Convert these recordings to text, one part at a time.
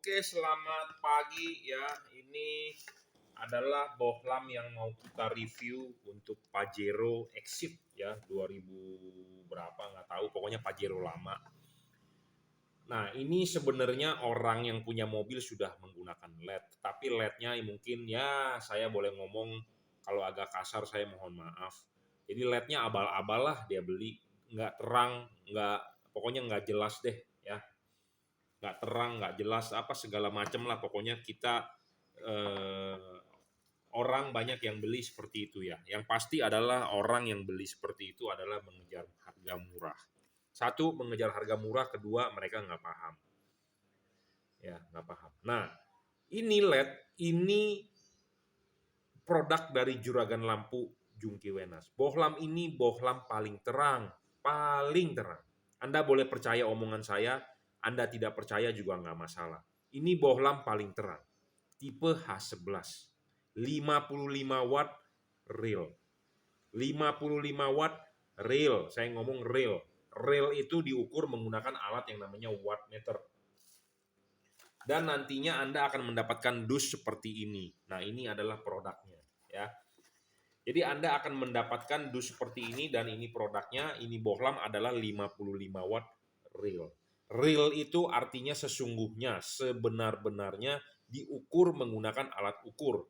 Oke, selamat pagi ya. Ini adalah bohlam yang mau kita review untuk Pajero Exit ya, 2000 berapa nggak tahu, pokoknya Pajero lama. Nah, ini sebenarnya orang yang punya mobil sudah menggunakan LED, tapi LED-nya mungkin ya saya boleh ngomong kalau agak kasar saya mohon maaf. Jadi LED-nya abal-abal lah dia beli, nggak terang, pokoknya nggak jelas deh ya, nggak terang, nggak jelas apa segala macam lah pokoknya kita eh, orang banyak yang beli seperti itu ya. Yang pasti adalah orang yang beli seperti itu adalah mengejar harga murah. Satu, mengejar harga murah, kedua mereka nggak paham ya, nggak paham. Nah, ini LED ini produk dari Juragan Lampu Jungki Wenas. Bohlam ini bohlam paling terang, paling terang. Anda boleh percaya omongan saya, Anda tidak percaya juga nggak masalah. Ini bohlam paling terang, tipe H11, 55 watt real. 55 watt real, saya ngomong real. Real itu diukur menggunakan alat yang namanya wattmeter. Dan nantinya Anda akan mendapatkan dus seperti ini. Nah, ini adalah produknya ya. Jadi Anda akan mendapatkan dus seperti ini dan ini produknya, ini bohlam adalah 55 watt real. Real itu artinya sesungguhnya, sebenar-benarnya diukur menggunakan alat ukur.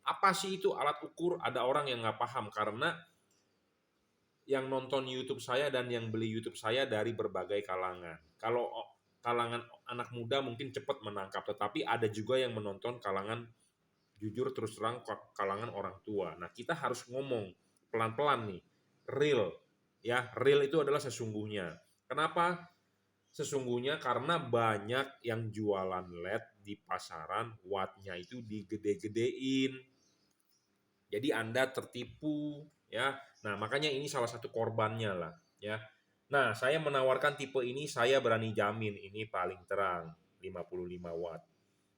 Apa sih itu alat ukur? Ada orang yang nggak paham karena yang nonton YouTube saya dan yang beli YouTube saya dari berbagai kalangan. Kalau kalangan anak muda mungkin cepat menangkap, tetapi ada juga yang menonton kalangan jujur terus terang kalangan orang tua. Nah, kita harus ngomong pelan-pelan nih. Real ya, real itu adalah sesungguhnya. Kenapa? Sesungguhnya karena banyak yang jualan LED di pasaran, wattnya itu digede-gedein. Jadi Anda tertipu ya. Nah, makanya ini salah satu korbannya lah ya. Nah, saya menawarkan tipe ini, saya berani jamin ini paling terang, 55 watt.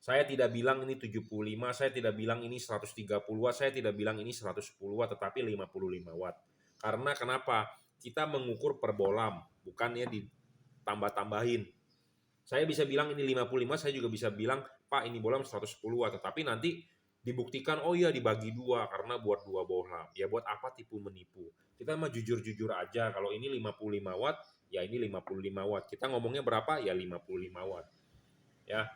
Saya tidak bilang ini 75, saya tidak bilang ini 130 watt, saya tidak bilang ini 110 watt, tetapi 55 watt. Karena kenapa? Kita mengukur per bohlam, bukannya ditambah-tambahin. Saya bisa bilang ini 55, saya juga bisa bilang, Pak ini bohlam 110 watt, tetapi nanti dibuktikan, oh iya dibagi dua, karena buat dua bohlam. Ya buat apa tipu menipu? Kita mah jujur-jujur aja, kalau ini 55 watt, ya ini 55 watt. Kita ngomongnya berapa? Ya 55 watt. Ya,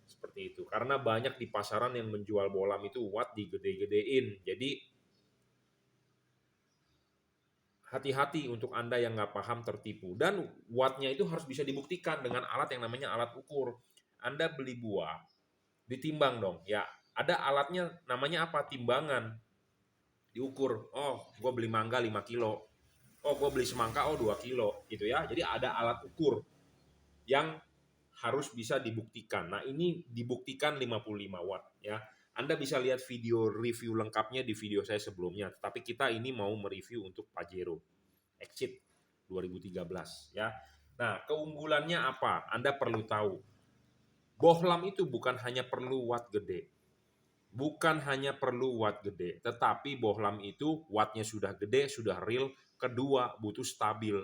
seperti itu. Karena banyak di pasaran yang menjual bohlam itu watt digede-gedein. Jadi hati-hati untuk Anda yang nggak paham tertipu. Dan wattnya itu harus bisa dibuktikan dengan alat yang namanya alat ukur. Anda beli buah, ditimbang dong. Ya, ada alatnya namanya apa? Timbangan. Diukur. Oh, gue beli mangga 5 kilo. Oh, gue beli semangka, oh 2 kilo. Gitu ya. Jadi ada alat ukur yang harus bisa dibuktikan. Nah, ini dibuktikan 55 watt ya. Anda bisa lihat video review lengkapnya di video saya sebelumnya. Tapi kita ini mau mereview untuk Pajero Exit 2013 ya. Nah, keunggulannya apa? Anda perlu tahu. Bohlam itu bukan hanya perlu watt gede. Bukan hanya perlu watt gede, tetapi bohlam itu wattnya sudah gede, sudah real. Kedua, butuh stabil.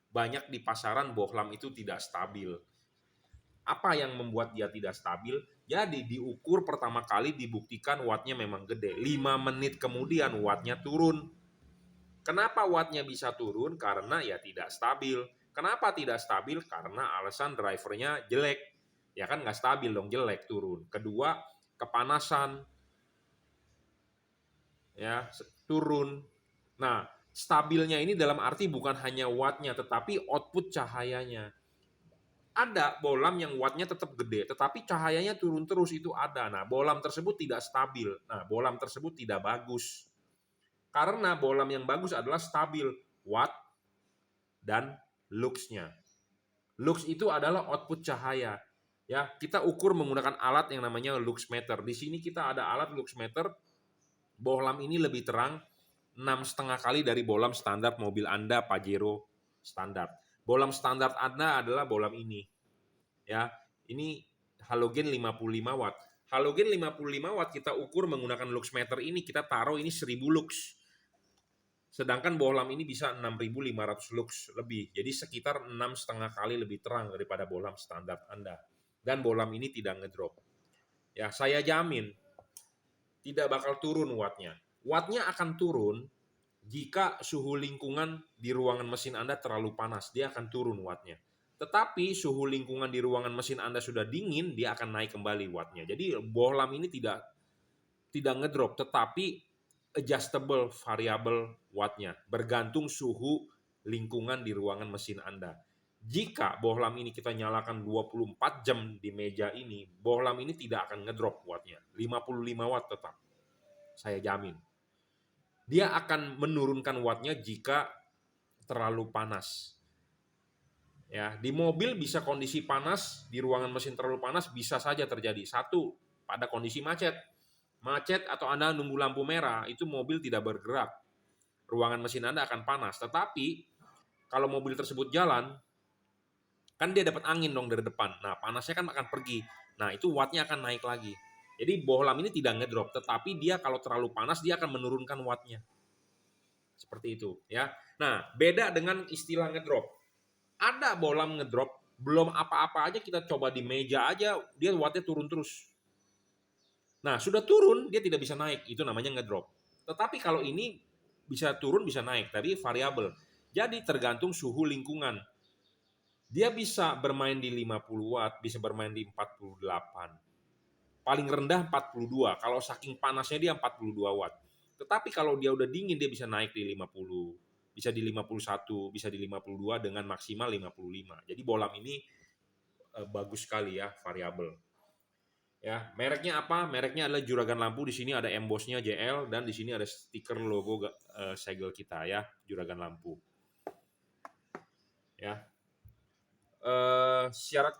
Banyak di pasaran bohlam itu tidak stabil. Apa yang membuat dia tidak stabil? Jadi diukur pertama kali dibuktikan wattnya memang gede. 5 menit kemudian wattnya turun. Kenapa wattnya bisa turun? Karena ya tidak stabil. Kenapa tidak stabil? Karena alasan drivernya jelek. Ya kan nggak stabil dong, jelek turun. Kedua, kepanasan. Ya, turun. Nah, stabilnya ini dalam arti bukan hanya wattnya, tetapi output cahayanya. Ada bohlam yang wattnya tetap gede, tetapi cahayanya turun terus, itu ada. Nah, bohlam tersebut tidak stabil. Nah, bohlam tersebut tidak bagus. Karena bohlam yang bagus adalah stabil, watt dan lux-nya. Lux itu adalah output cahaya. Ya, kita ukur menggunakan alat yang namanya luxmeter. Di sini kita ada alat luxmeter. Bohlam ini lebih terang 6,5 kali dari bohlam standar mobil Anda Pajero standar. Bohlam standar Anda adalah bohlam ini. Ya, ini halogen 55 watt. Halogen 55 watt kita ukur menggunakan luxmeter ini, kita taruh ini 1000 lux. Sedangkan bohlam ini bisa 6500 lux lebih. Jadi sekitar 6,5 kali lebih terang daripada bohlam standar Anda. dan bohlam ini tidak ngedrop. Ya, saya jamin tidak bakal turun wattnya. Wattnya akan turun jika suhu lingkungan di ruangan mesin Anda terlalu panas, dia akan turun wattnya. Tetapi suhu lingkungan di ruangan mesin Anda sudah dingin, dia akan naik kembali wattnya. Jadi bohlam ini tidak ngedrop, tetapi adjustable variable wattnya, bergantung suhu lingkungan di ruangan mesin Anda. Jika bohlam ini kita nyalakan 24 jam di meja ini, bohlam ini tidak akan ngedrop wattnya, 55 watt tetap. Saya jamin. Dia akan menurunkan wattnya jika terlalu panas. Ya, di mobil bisa kondisi panas, di ruangan mesin terlalu panas bisa saja terjadi. Satu, pada kondisi macet. Macet atau Anda nunggu lampu merah, itu mobil tidak bergerak. Ruangan mesin Anda akan panas. Tetapi kalau mobil tersebut jalan, kan dia dapat angin dong dari depan. Nah, panasnya kan akan pergi. Nah, itu wattnya akan naik lagi. Jadi bohlam ini tidak ngedrop, tetapi dia kalau terlalu panas dia akan menurunkan wattnya. Seperti itu, ya. Nah, beda dengan istilah ngedrop. Ada bohlam ngedrop, belum apa-apa aja kita coba di meja aja, dia wattnya turun terus. Nah, sudah turun, dia tidak bisa naik. Itu namanya ngedrop. Tetapi kalau ini bisa turun, bisa naik. Tapi variabel. Jadi tergantung suhu lingkungan. Dia bisa bermain di 50 watt, bisa bermain di 48. Paling rendah 42. Kalau saking panasnya dia 42 watt. Tetapi kalau dia udah dingin, dia bisa naik di 50. Bisa di 51, bisa di 52 dengan maksimal 55. Jadi bohlam ini bagus sekali ya, variabel. Ya, mereknya apa? Mereknya adalah Juragan Lampu. Di sini ada embossnya JL dan di sini ada stiker logo segel kita ya, Juragan Lampu. Ya. Syarat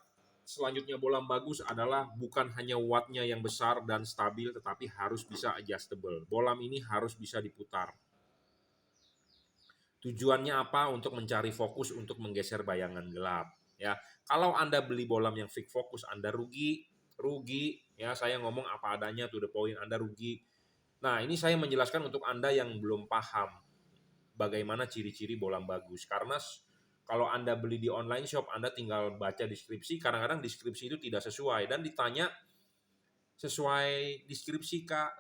selanjutnya bohlam bagus adalah bukan hanya wattnya yang besar dan stabil, tetapi harus bisa adjustable. Bohlam ini harus bisa diputar. Tujuannya apa? Untuk mencari fokus untuk menggeser bayangan gelap. Ya, kalau Anda beli bohlam yang fix fokus, Anda rugi. Ya, saya ngomong apa adanya, to the point, Anda rugi. Nah, ini saya menjelaskan untuk Anda yang belum paham bagaimana ciri-ciri bohlam bagus. Karena kalau Anda beli di online shop, Anda tinggal baca deskripsi, kadang-kadang deskripsi itu tidak sesuai. Dan ditanya, sesuai deskripsi Kak,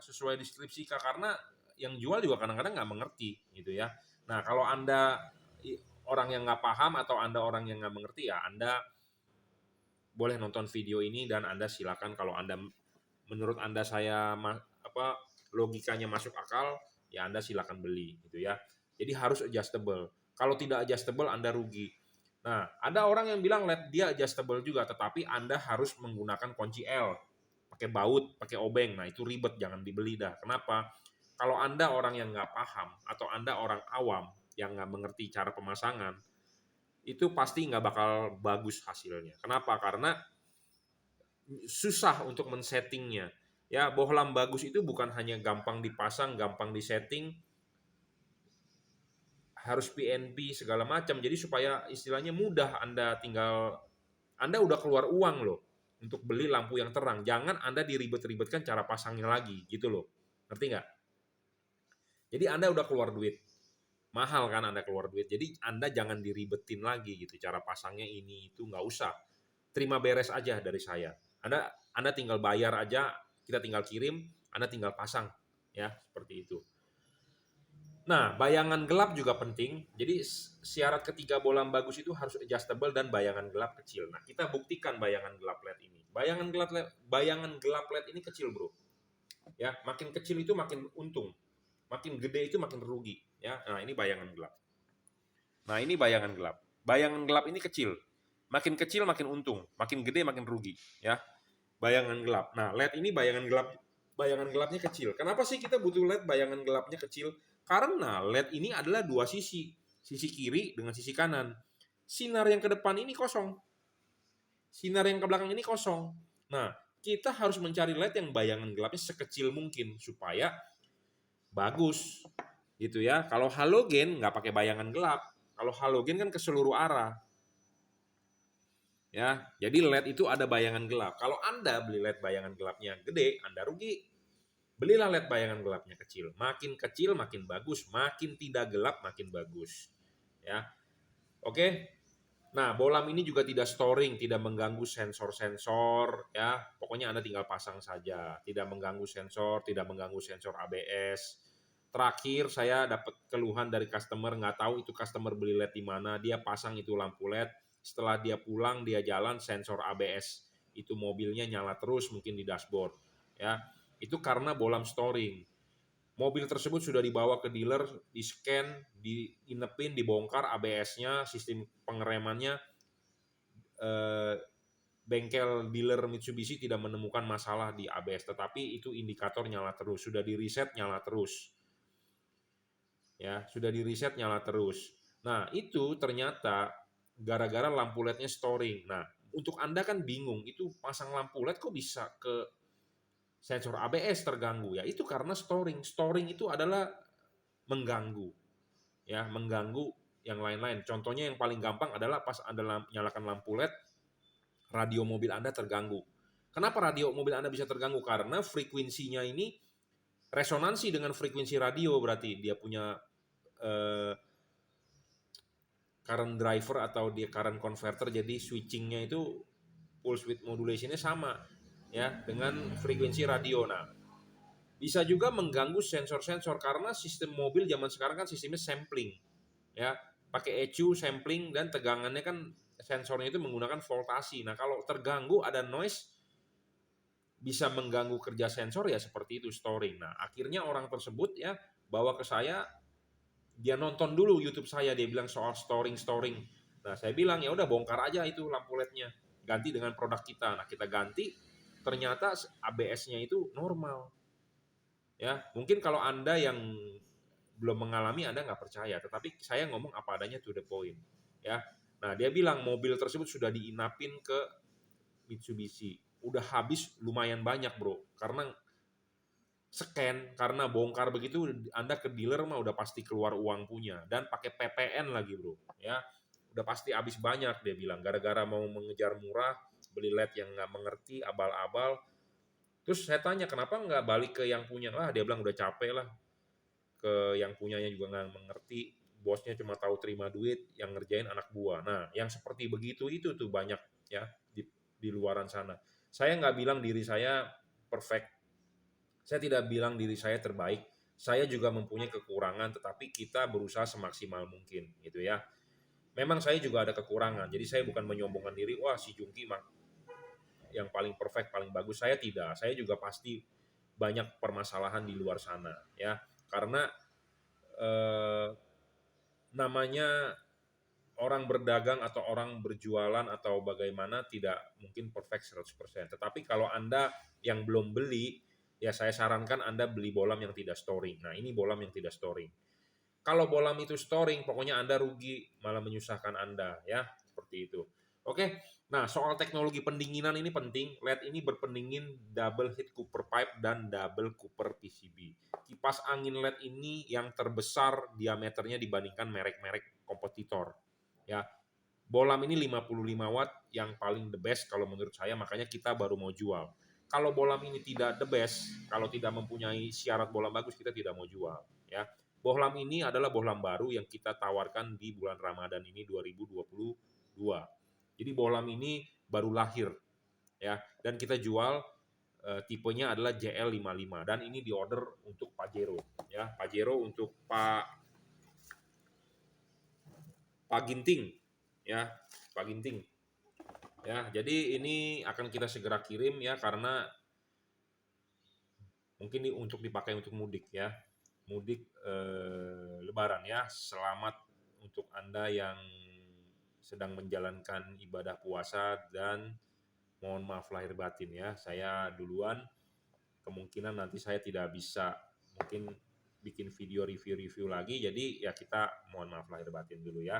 karena yang jual juga kadang-kadang nggak mengerti gitu ya. Nah, kalau Anda orang yang nggak paham atau Anda orang yang nggak mengerti, ya Anda boleh nonton video ini dan Anda silakan, kalau Anda menurut Anda logikanya masuk akal, ya Anda silakan beli gitu ya. Jadi harus adjustable. Kalau tidak adjustable Anda rugi. Nah, ada orang yang bilang LED dia adjustable juga, tetapi Anda harus menggunakan kunci L, pakai baut, pakai obeng. Nah, itu ribet, jangan dibeli dah. Kenapa? Kalau Anda orang yang nggak paham atau Anda orang awam yang nggak mengerti cara pemasangan, itu pasti nggak bakal bagus hasilnya. Kenapa? Karena susah untuk men-settingnya. Ya, bohlam bagus itu bukan hanya gampang dipasang, gampang disetting, harus PNP segala macam. Jadi supaya istilahnya mudah, Anda udah keluar uang loh untuk beli lampu yang terang. Jangan Anda diribet-ribetkan cara pasangnya lagi, gitu loh. Ngerti nggak? Jadi Anda udah keluar duit. Mahal kan Anda keluar duit. Jadi Anda jangan diribetin lagi gitu. Cara pasangnya ini itu nggak usah. Terima beres aja dari saya. Anda tinggal bayar aja, kita tinggal kirim, Anda tinggal pasang. Ya, seperti itu. Nah, bayangan gelap juga penting. Jadi syarat ketiga bohlam bagus itu harus adjustable dan bayangan gelap kecil. Nah, kita buktikan bayangan gelap LED ini. Bayangan gelap LED ini kecil, Bro. Ya, makin kecil itu makin untung. Makin gede itu makin rugi, ya. Nah, ini bayangan gelap. Nah, ini bayangan gelap. Bayangan gelap ini kecil. Makin kecil makin untung, makin gede makin rugi, ya. Bayangan gelap. Nah, LED ini bayangan gelapnya kecil. Kenapa sih kita butuh LED bayangan gelapnya kecil? Karena LED ini adalah dua sisi kiri dengan sisi kanan. Sinar yang ke depan ini kosong. Sinar yang ke belakang ini kosong. Nah, kita harus mencari LED yang bayangan gelapnya sekecil mungkin supaya bagus. Gitu ya. Kalau halogen nggak pakai bayangan gelap. Kalau halogen kan ke seluruh arah. Ya, jadi LED itu ada bayangan gelap. Kalau Anda beli LED bayangan gelapnya gede, Anda rugi. Belilah LED bayangan gelapnya kecil. Makin kecil makin bagus, makin tidak gelap makin bagus. Ya. Oke. Nah, bohlam ini juga tidak storing, tidak mengganggu sensor-sensor, ya. Pokoknya Anda tinggal pasang saja. Tidak mengganggu sensor, tidak mengganggu sensor ABS. Terakhir saya dapat keluhan dari customer, nggak tahu itu customer beli LED di mana, dia pasang itu lampu LED, setelah dia pulang, dia jalan, sensor ABS itu mobilnya nyala terus mungkin di dashboard, ya. Itu karena bohlam storing. Mobil tersebut sudah dibawa ke dealer, di-scan, diinepin, dibongkar ABS-nya, sistem pengeremannya, eh, bengkel dealer Mitsubishi tidak menemukan masalah di ABS, tetapi itu indikator nyala terus, sudah di reset nyala terus, ya sudah di reset nyala terus. Nah itu ternyata gara-gara lampu LED-nya storing. Nah untuk Anda kan bingung, itu pasang lampu LED kok bisa ke sensor ABS terganggu, ya itu karena storing. Storing itu adalah mengganggu, ya mengganggu yang lain-lain. Contohnya yang paling gampang adalah pas Anda nyalakan lampu LED, radio mobil Anda terganggu. Kenapa radio mobil Anda bisa terganggu? Karena frekuensinya ini resonansi dengan frekuensi radio, berarti dia punya eh, current driver atau dia current converter, jadi switchingnya itu pulse width modulationnya sama ya dengan frekuensi radio. Nah, bisa juga mengganggu sensor-sensor karena sistem mobil zaman sekarang kan sistemnya sampling, ya pakai ECU sampling dan tegangannya kan sensornya itu menggunakan voltasi. Nah kalau terganggu ada noise bisa mengganggu kerja sensor ya seperti itu storing. Nah akhirnya orang tersebut ya bawa ke saya, dia nonton dulu YouTube saya, dia bilang soal storing. Nah saya bilang ya udah bongkar aja itu lampu LED-nya, ganti dengan produk kita. Nah kita ganti, ternyata ABS-nya itu normal. Ya mungkin kalau Anda yang belum mengalami Anda nggak percaya, tetapi saya ngomong apa adanya to the point. Ya, nah dia bilang mobil tersebut sudah diinapin ke Mitsubishi, udah habis lumayan banyak bro, karena scan, karena bongkar begitu Anda ke dealer mah udah pasti keluar uang punya, dan pakai PPN lagi bro, ya udah pasti habis banyak dia bilang, gara-gara mau mengejar murah, beli LED yang nggak mengerti, abal-abal. Terus saya tanya kenapa nggak balik ke yang punya, lah dia bilang udah capek lah, ke yang punyanya juga nggak mengerti, bosnya cuma tahu terima duit, yang ngerjain anak buah. Nah, yang seperti begitu itu tuh banyak ya di luaran sana. Saya nggak bilang diri saya perfect, saya tidak bilang diri saya terbaik. Saya juga mempunyai kekurangan, tetapi kita berusaha semaksimal mungkin, gitu ya. Memang saya juga ada kekurangan, jadi saya bukan menyombongkan diri, wah si Jungki yang paling perfect, paling bagus. Saya tidak, saya juga pasti banyak permasalahan di luar sana, ya. Karena eh, namanya orang berdagang atau orang berjualan atau bagaimana tidak mungkin perfect 100%. Tetapi kalau Anda yang belum beli, ya saya sarankan Anda beli bohlam yang tidak storing. Nah, ini bohlam yang tidak storing. Kalau bohlam itu storing, pokoknya Anda rugi, malah menyusahkan Anda, ya. Seperti itu. Oke. Nah, soal teknologi pendinginan ini penting. LED ini berpendingin double heat cooper pipe dan double cooper PCB. Kipas angin LED ini yang terbesar diameternya dibandingkan merek-merek kompetitor. Ya, bohlam ini 55 watt yang paling the best kalau menurut saya, makanya kita baru mau jual. Kalau bohlam ini tidak the best, kalau tidak mempunyai syarat bohlam bagus, kita tidak mau jual. Ya, bohlam ini adalah bohlam baru yang kita tawarkan di bulan Ramadan ini 2022. Jadi bohlam ini baru lahir, ya, dan kita jual tipenya adalah JL55 dan ini diorder untuk Pajero, ya, Pajero untuk Pak Ginting, ya, Pak Ginting. Ya, jadi ini akan kita segera kirim ya karena mungkin ini untuk dipakai untuk mudik ya. Mudik Lebaran ya. Selamat untuk Anda yang sedang menjalankan ibadah puasa dan mohon maaf lahir batin ya. Saya duluan, kemungkinan nanti saya tidak bisa mungkin bikin video review-review lagi, jadi ya kita mohon maaf lahir batin dulu ya.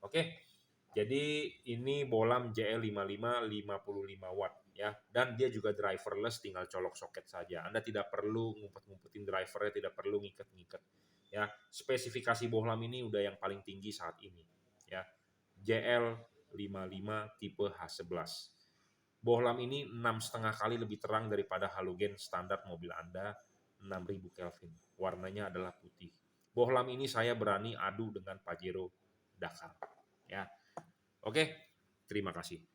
Oke. Jadi ini bohlam JL55 55 watt ya, dan dia juga driverless, tinggal colok soket saja. Anda tidak perlu ngumpet-ngumpetin drivernya, tidak perlu ngiket-ngiket. Ya, spesifikasi bohlam ini udah yang paling tinggi saat ini ya. JL55 tipe H11. Bohlam ini 6,5 kali lebih terang daripada halogen standar mobil Anda 6000 Kelvin. Warnanya adalah putih. Bohlam ini saya berani adu dengan Pajero Dakar ya. Oke, terima kasih.